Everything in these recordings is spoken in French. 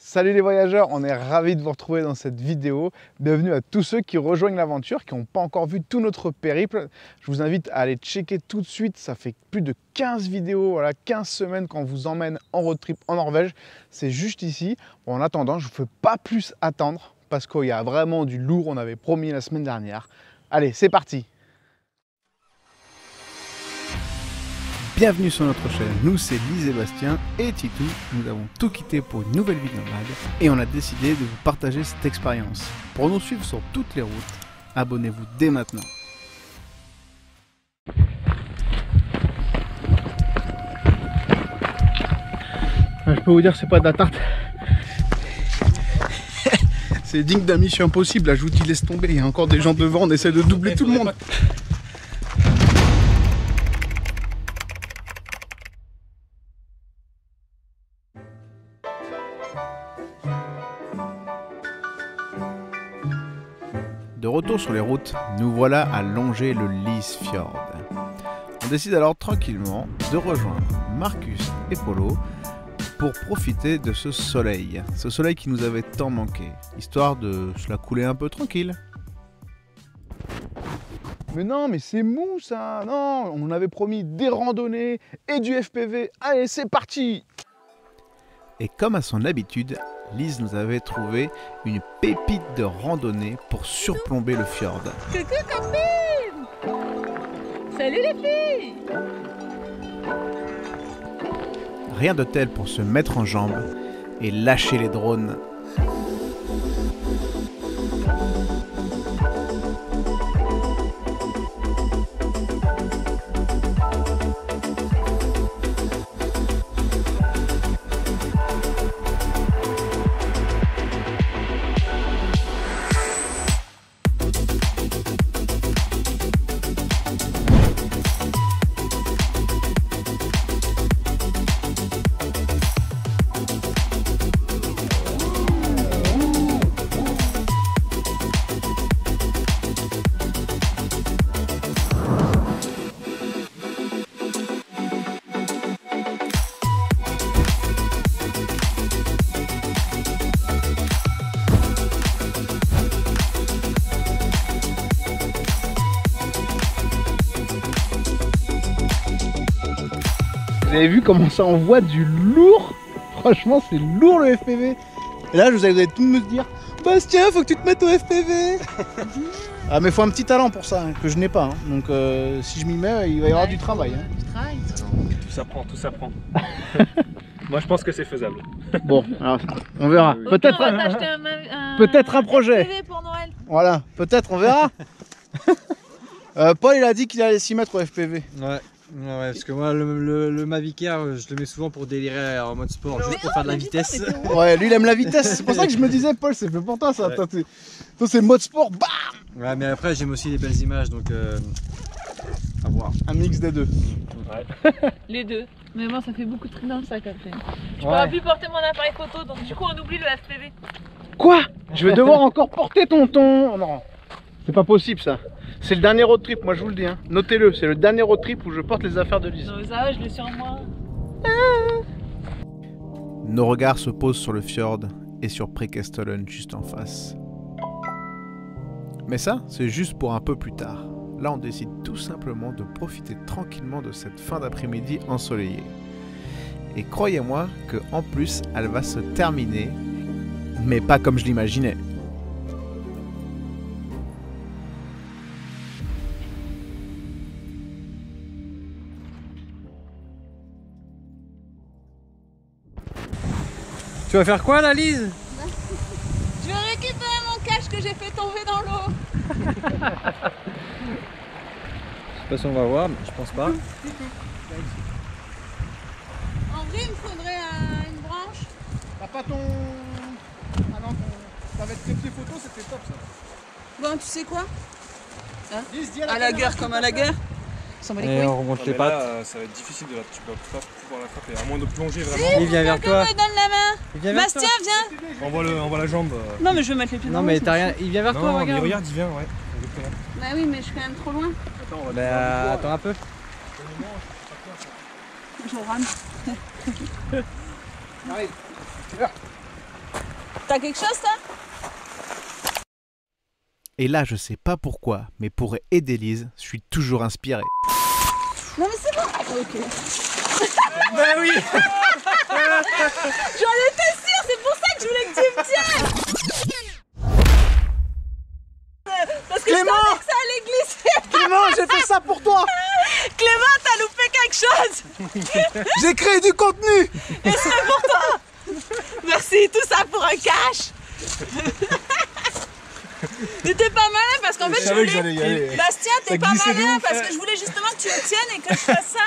Salut les voyageurs, on est ravis de vous retrouver dans cette vidéo. Bienvenue à tous ceux qui rejoignent l'aventure, qui n'ont pas encore vu tout notre périple. Je vous invite à aller checker tout de suite, ça fait plus de 15 vidéos, voilà, 15 semaines qu'on vous emmène en road trip en Norvège. C'est juste ici. Bon, en attendant, je ne vous fais pas plus attendre parce qu'il y a vraiment du lourd, on avait promis la semaine dernière. Allez, c'est parti! Bienvenue sur notre chaîne, nous c'est Lise et Bastien et Titou. Nous avons tout quitté pour une nouvelle vie nomade et on a décidé de vous partager cette expérience. Pour nous suivre sur toutes les routes, abonnez-vous dès maintenant. Je peux vous dire, c'est pas de la tarte. C'est digne d'un Mission Impossible, là je vous dis laisse tomber, il y a encore des gens devant, on essaie de doubler tout le monde. De retour sur les routes, nous voilà à longer le Lysfjord. On décide alors tranquillement de rejoindre Marcus et Polo pour profiter de ce soleil qui nous avait tant manqué, histoire de se la couler un peu tranquille. Mais non, mais c'est mou ça, non, on avait promis des randonnées et du FPV, allez c'est parti! Et comme à son habitude, Lise nous avait trouvé une pépite de randonnée pour surplomber le fjord. Coucou copine! Salut les filles! Rien de tel pour se mettre en jambes et lâcher les drones. Vous avez vu comment ça envoie du lourd? Franchement, c'est lourd le FPV. Et là, vous allez tout me dire, Bastien, faut que tu te mettes au FPV. Ah, mais faut un petit talent pour ça, hein, que je n'ai pas. Hein. Donc, si je m'y mets, il va y avoir du travail. Hein. Du travail. Tout s'apprend, tout s'apprend. Moi, je pense que c'est faisable. Bon, alors, on verra. Peut-être un projet. FPV pour Noël. Voilà, peut-être, on verra. Paul, il a dit qu'il allait s'y mettre au FPV. Ouais. Ouais, parce que moi le Mavic Air, je le mets souvent pour délirer en mode sport, juste pour faire de la vitesse. Ouais, lui il aime la vitesse, c'est pour ça que je me disais, Paul, c'est fait pour toi ça. Ouais. Toi c'est mode sport, bam. Ouais, mais après j'aime aussi les belles images, donc à voir. Un mix des deux. Ouais. Les deux. Mais moi ça fait beaucoup de trucs dans le sac après. Je pourrais plus porter mon appareil photo, donc du coup on oublie le FPV. Quoi? Je vais devoir encore porter ton... Non, c'est pas possible ça. C'est le dernier road trip, moi je vous le dis, hein. Notez-le, c'est le dernier road trip où je porte les affaires de Lise. Non, ça va, je l'ai sur moi. Nos regards se posent sur le fjord et sur Prekestelen juste en face. Mais ça, c'est juste pour un peu plus tard. Là, on décide tout simplement de profiter tranquillement de cette fin d'après-midi ensoleillée. Et croyez-moi que en plus, elle va se terminer, mais pas comme je l'imaginais. Tu vas faire quoi là, Lise? Je vais récupérer mon cache que j'ai fait tomber dans l'eau. Je sais pas si on va voir, mais je pense pas. En vrai, il me faudrait une branche. T'as pas ton... Ah non, t'avais tes photos, c'était top ça. Bon, tu sais quoi, hein? Lise, dis à la guerre comme à la guerre. Et on remonte les pattes. Là, ça va être difficile de tu vas pas pouvoir l'attraper, à moins de plonger vraiment. Il vient vers toi. Me donne la main. Il vient vers Bastien, toi. viens. Envoie la jambe. Non, mais je vais mettre les pieds dans Non l'eau, mais je t'as m'en rien. Il vient vers toi, Non, mais regarde. regarde, il vient, ouais. Exactement. fous. Bah oui, mais je suis quand même trop loin. Attends, on va Bah attends un peu. Je rame. Allez, viens. T'as quelque chose, toi? Et là, je sais pas pourquoi, mais pour aider Lise, je suis toujours inspiré. Non mais c'est bon. Ok. Ben oui. J'en étais sûre, c'est pour ça que je voulais que tu me tiennes. Parce que je savais que ça allait glisser. Clément, j'ai fait ça pour toi. Clément, t'as loupé quelque chose. J'ai créé du contenu. Et c'est pour toi. Merci, tout ça pour un cash. T'es pas malin parce qu'en fait je voulais... Bastien, t'es pas malin parce que je voulais justement que tu me tiennes et que je fasse ça.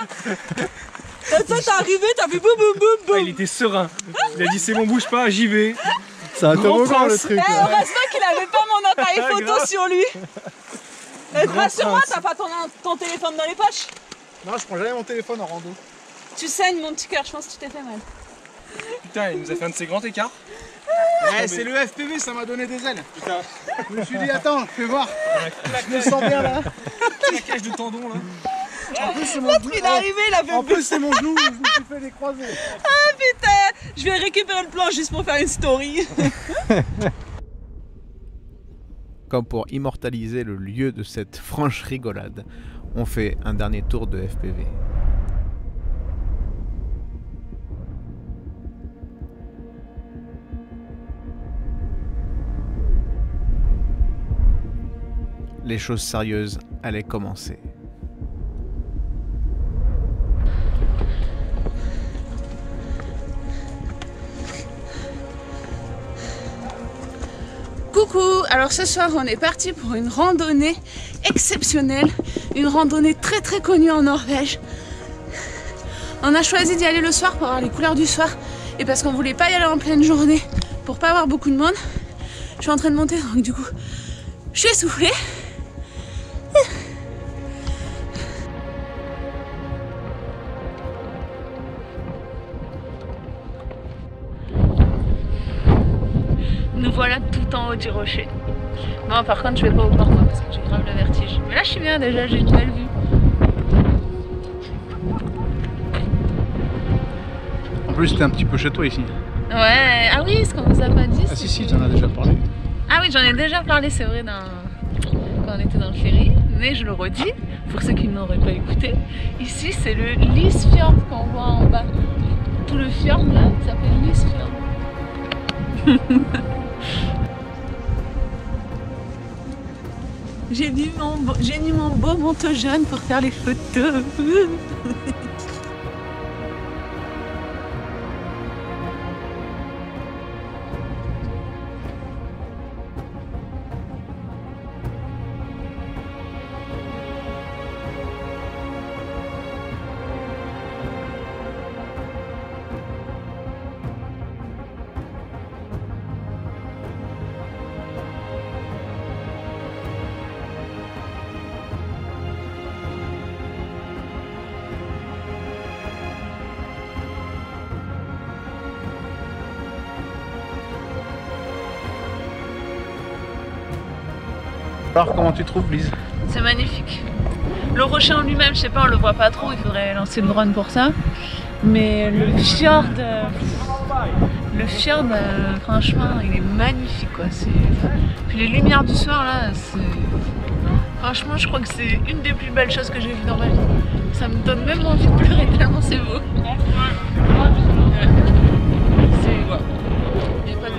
Toi t'es arrivé, t'as fait boum boum boum boum. Il était serein. Il a dit c'est bon, bouge pas, j'y vais. C'est un toboggan le truc. Heureusement qu'il avait pas mon appareil photo sur lui. Rassure-moi, t'as pas ton téléphone dans les poches. Non, je prends jamais mon téléphone en rando. Tu saignes mon petit cœur, je pense que tu t'es fait mal. Putain, il nous a fait un de ces grands écarts. Ouais, c'est le FPV, ça m'a donné des ailes. Putain. Je me suis dit, attends, fais voir. Je me sens bien là. La cage de tendon là. En plus, c'est mon L'autre il est arrivé, il a fait... En plus, c'est mon genou, je me suis fait les croisés. Ah putain, je vais récupérer le plan juste pour faire une story. Comme pour immortaliser le lieu de cette franche rigolade, on fait un dernier tour de FPV. Les choses sérieuses allaient commencer. Coucou, alors ce soir on est parti pour une randonnée exceptionnelle, une randonnée très très connue en Norvège. On a choisi d'y aller le soir pour avoir les couleurs du soir et parce qu'on voulait pas y aller en pleine journée pour pas avoir beaucoup de monde. Je suis en train de monter donc du coup je suis essoufflée. Nous voilà tout en haut du rocher. Non, par contre, je vais pas au bord moi parce que j'ai grave le vertige. Mais là, je suis bien déjà, j'ai une belle vue. En plus, c'était un petit peu chez toi ici. Ouais, ah oui, ce qu'on vous a pas dit. Ah si, tu en as déjà parlé. Ah oui, j'en ai déjà parlé, c'est vrai, quand on était dans le ferry. Mais je le redis, pour ceux qui n'auraient pas écouté. Ici, c'est le Lysfjord qu'on voit en bas. Tout le fjord là, ça s'appelle Lysfjord. J'ai mis mon beau manteau jaune pour faire les photos. Alors, comment tu trouves, Lise? C'est magnifique. Le rocher en lui-même, je sais pas, on le voit pas trop, il faudrait lancer le drone pour ça. Mais le fjord, franchement, il est magnifique quoi. Puis les lumières du soir là, franchement, je crois que c'est une des plus belles choses que j'ai vues dans ma vie. Ça me donne même envie de pleurer tellement c'est beau. C'est waouh. Il n'y a pas de...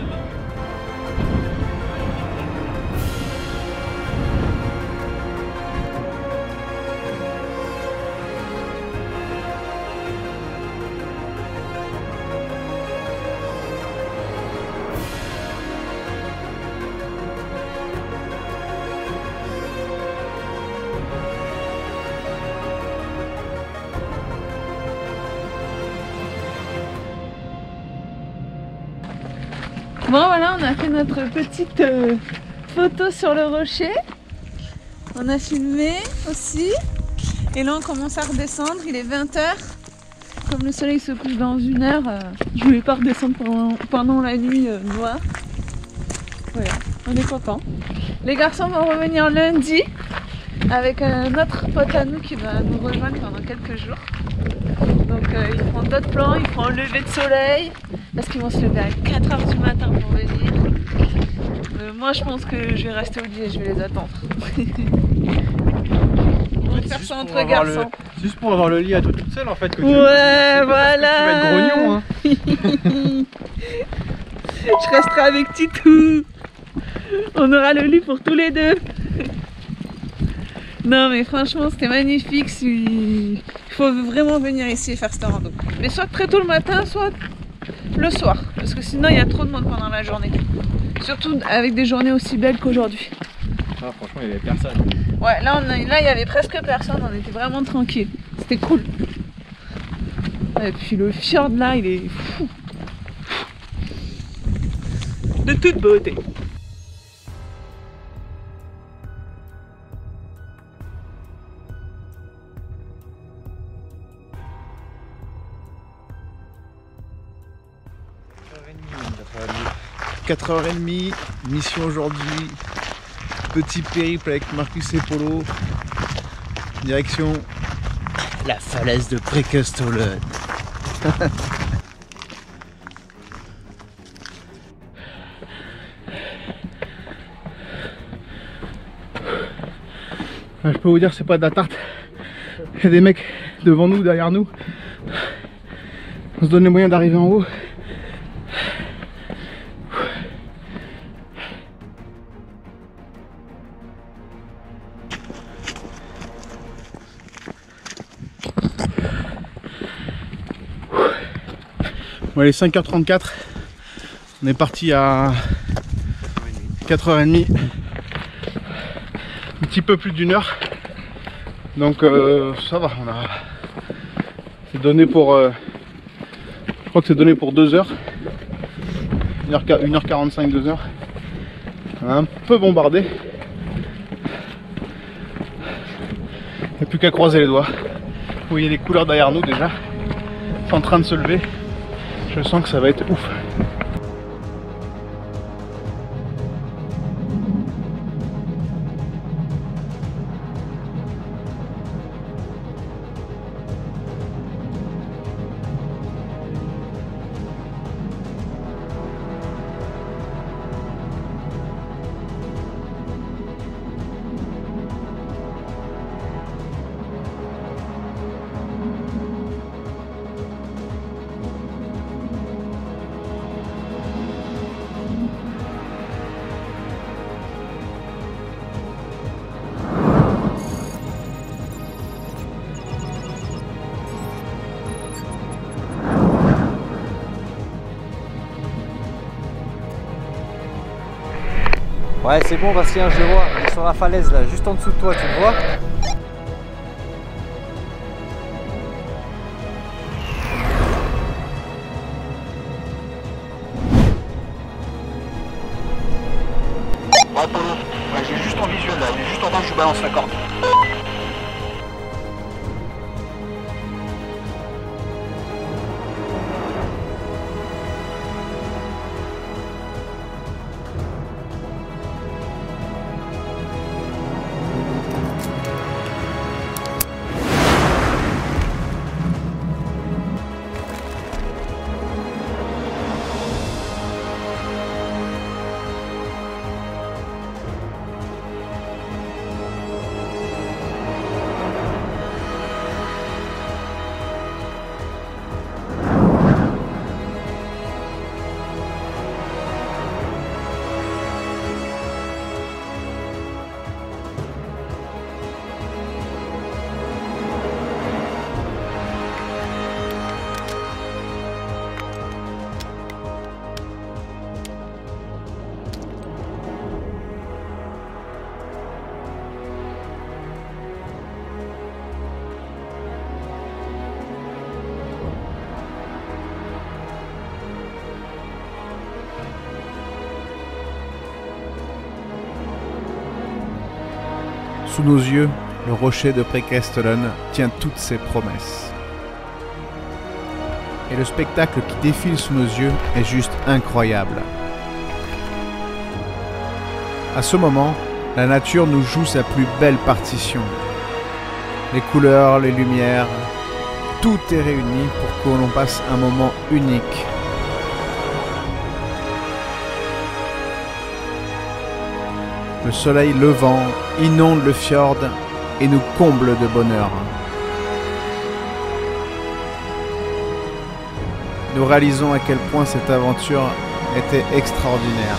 Bon voilà, on a fait notre petite photo sur le rocher. On a filmé aussi. Et là on commence à redescendre, il est 20 h. Comme le soleil se couche dans 1 heure, je voulais pas redescendre pendant la nuit noire. Voilà, on est content. Les garçons vont revenir lundi avec un autre pote à nous qui va nous rejoindre pendant quelques jours. Donc ils feront d'autres plans, ils feront un lever de soleil parce qu'ils vont se lever à 4 h du matin pour venir. moi je pense que je vais rester au lit et je vais les attendre. On va faire ça entre garçons. Juste pour avoir le lit à toi toute seule en fait. Que Ouais, voilà. Tu vas être grognon, hein. Je resterai avec Titou. On aura le lit pour tous les deux. Non mais franchement c'était magnifique. Il faut vraiment venir ici et faire cette rando. Mais soit très tôt le matin, soit le soir. Parce que sinon il y a trop de monde pendant la journée. Surtout avec des journées aussi belles qu'aujourd'hui. Ah, franchement il y avait personne. Ouais, là il y avait presque personne, on était vraiment tranquille. C'était cool. Et puis le fjord là, il est fou. De toute beauté. « 4h30, mission aujourd'hui, petit périple avec Marcus et Polo, direction la falaise de Preikestolen. Je peux vous dire c'est pas de la tarte. Il y a des mecs devant nous, derrière nous. On se donne les moyens d'arriver en haut. Bon, il est 5h34. On est parti à 4h30. Un petit peu plus d'une heure. Donc ça va, c'est donné pour je crois que c'est donné pour 2 heures. 1h45, 2 heures. On a un peu bombardé. Il n'y a plus qu'à croiser les doigts. Vous voyez les couleurs derrière nous déjà. C'est en train de se lever. Je sens que ça va être ouf. Ouais, c'est bon Bastien, je le vois. Il est sur la falaise là, juste en dessous de toi, tu le vois? Ouais, Polo, ouais, j'ai juste en visuel là, il est juste en bas, je balance la corde. Sous nos yeux, le rocher de Preikestolen tient toutes ses promesses. Et le spectacle qui défile sous nos yeux est juste incroyable. À ce moment, la nature nous joue sa plus belle partition. Les couleurs, les lumières, tout est réuni pour que l'on passe un moment unique. Le soleil levant inonde le fjord et nous comble de bonheur. Nous réalisons à quel point cette aventure était extraordinaire.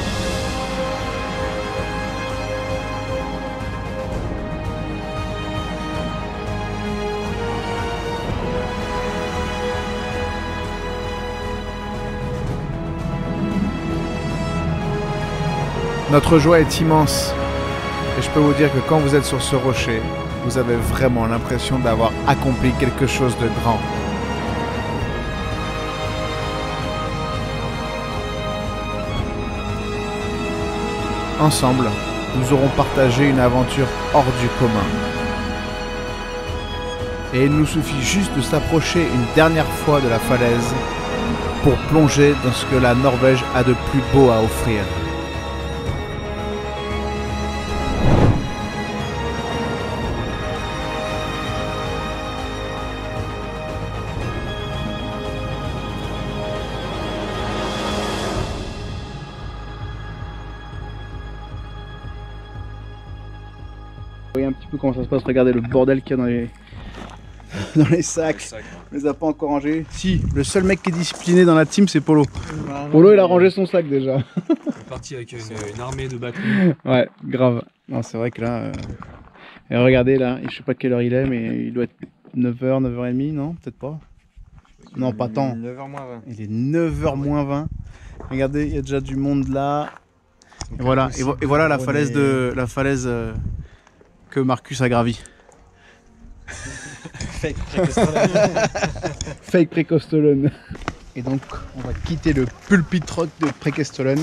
Notre joie est immense et je peux vous dire que quand vous êtes sur ce rocher, vous avez vraiment l'impression d'avoir accompli quelque chose de grand. Ensemble, nous aurons partagé une aventure hors du commun. Et il nous suffit juste de s'approcher une dernière fois de la falaise pour plonger dans ce que la Norvège a de plus beau à offrir. Vous voyez un petit peu comment ça se passe, regardez le bordel qu'il y a dans les sacs. On les a pas encore rangés. Si, le seul mec qui est discipliné dans la team c'est Polo. Polo il a rangé son sac déjà. On est parti avec une armée de bâtons. Ouais, grave. Non, c'est vrai que là... Et regardez là, je sais pas quelle heure il est mais il doit être 9h, 9h30, non? Peut-être pas. Non, pas tant. 9h moins 20. Il est 9h moins 20. Regardez, il y a déjà du monde là. Et voilà, et voilà la falaise que Marcus a gravi. Fake Prekostelen. Fake Prekostelen. Et donc on va quitter le pulpit rock de Prekostelen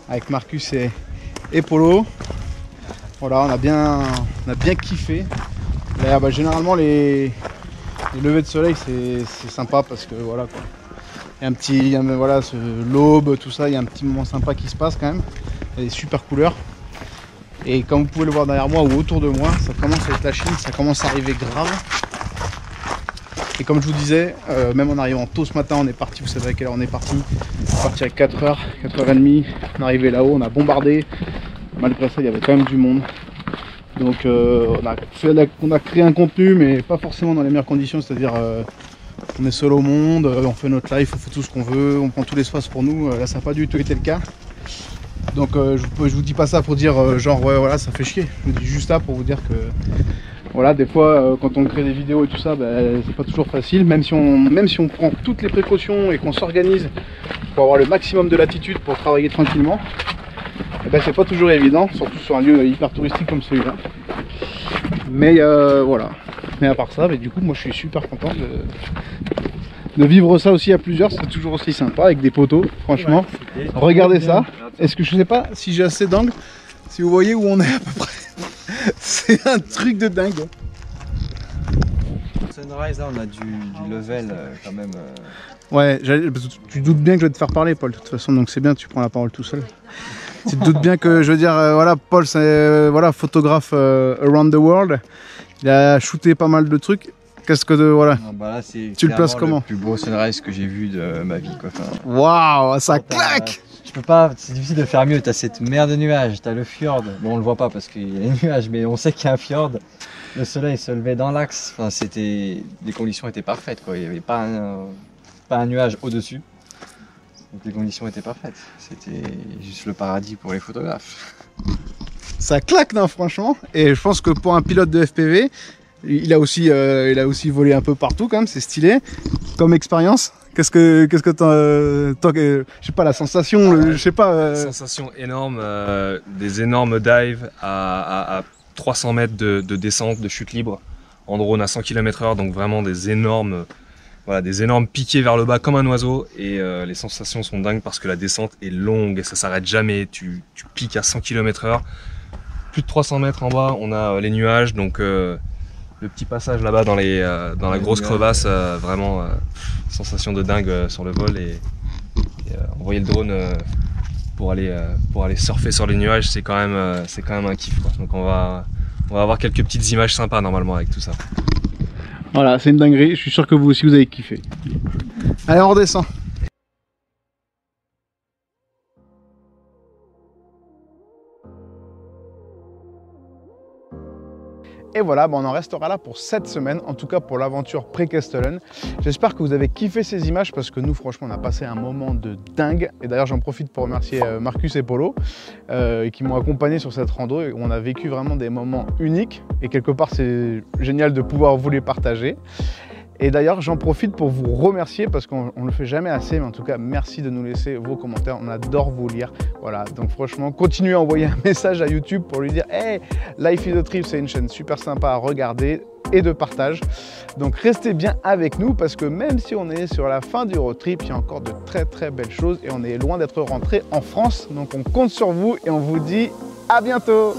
avec Marcus et Polo. Voilà, on a bien kiffé. Là, bah, généralement les levées de soleil c'est sympa parce que voilà quoi. Il y a voilà, l'aube, tout ça, il y a un petit moment sympa qui se passe quand même. Il y a des super couleurs. Et comme vous pouvez le voir derrière moi ou autour de moi, ça commence à être la Chine, ça commence à arriver grave. Et comme je vous disais, même en arrivant tôt ce matin, on est parti, vous savez à quelle heure on est parti. On est parti à 4h, 4h30, on est arrivé là-haut, on a bombardé. Malgré ça, il y avait quand même du monde. Donc on a créé un contenu, mais pas forcément dans les meilleures conditions, c'est-à-dire on est seul au monde, on fait notre live, on fait tout ce qu'on veut, on prend tout l'espace pour nous. Là, ça n'a pas du tout été le cas. Donc je vous dis pas ça pour dire genre ouais voilà ça fait chier, je vous dis juste ça pour vous dire que voilà des fois quand on crée des vidéos et tout ça c'est pas toujours facile, même si on prend toutes les précautions et qu'on s'organise pour avoir le maximum de latitude pour travailler tranquillement, c'est pas toujours évident, surtout sur un lieu hyper touristique comme celui-là. Mais voilà, mais à part ça du coup moi je suis super content de vivre ça aussi à plusieurs, c'est toujours aussi sympa avec des poteaux, franchement. Ouais, regardez ça. Est-ce que je sais pas si j'ai assez d'angle, si vous voyez où on est à peu près. C'est un truc de dingue. Sunrise, là on a du level quand même. Ouais, tu doutes bien que je vais te faire parler, Paul, de toute façon, donc c'est bien, tu prends la parole tout seul. Tu te doutes bien que je veux dire, voilà, Paul c'est voilà, photographe around the world. Il a shooté pas mal de trucs. Qu'est-ce que voilà, là, tu le places comment? Le plus beau sunrise que j'ai vu de ma vie quoi. Waouh, ça claque! Tu peux pas, c'est difficile de faire mieux, t'as cette mer de nuages, t'as le fjord, bon on le voit pas parce qu'il y a les nuages mais on sait qu'il y a un fjord, le soleil se levait dans l'axe, enfin c'était, les conditions étaient parfaites quoi, il n'y avait pas un nuage au-dessus, donc les conditions étaient parfaites, c'était juste le paradis pour les photographes. Ça claque non franchement, et je pense que pour un pilote de FPV, il a aussi volé un peu partout quand même, c'est stylé comme expérience. Qu'est-ce que toi, je sais pas, la sensation, je sais pas. Sensation énorme, des énormes dives à 300 mètres de descente, de chute libre, en drone à 100 km/h, donc vraiment des énormes piquets vers le bas comme un oiseau, et les sensations sont dingues parce que la descente est longue et ça s'arrête jamais, tu piques à 100 km/h, plus de 300 mètres en bas, on a les nuages, donc le petit passage là-bas dans la grosse crevasse, vraiment sensation de dingue sur le vol, et envoyer le drone pour aller surfer sur les nuages, c'est quand même un kiff quoi. Donc on va avoir quelques petites images sympas normalement avec tout ça. Voilà, c'est une dinguerie, je suis sûr que vous aussi vous avez kiffé. Allez, on redescend. Et voilà, on en restera là pour cette semaine, en tout cas pour l'aventure pré-Castellane. J'espère que vous avez kiffé ces images parce que nous, franchement, on a passé un moment de dingue. Et d'ailleurs, j'en profite pour remercier Marcus et Polo qui m'ont accompagné sur cette rando. Et on a vécu vraiment des moments uniques et quelque part, c'est génial de pouvoir vous les partager. Et d'ailleurs, j'en profite pour vous remercier parce qu'on ne le fait jamais assez, mais en tout cas, merci de nous laisser vos commentaires. On adore vous lire. Voilà, donc franchement, continuez à envoyer un message à YouTube pour lui dire « Hey, Life is a Trip, c'est une chaîne super sympa à regarder et de partage. » Donc restez bien avec nous parce que même si on est sur la fin du road trip, il y a encore de très belles choses et on est loin d'être rentré en France. Donc on compte sur vous et on vous dit à bientôt.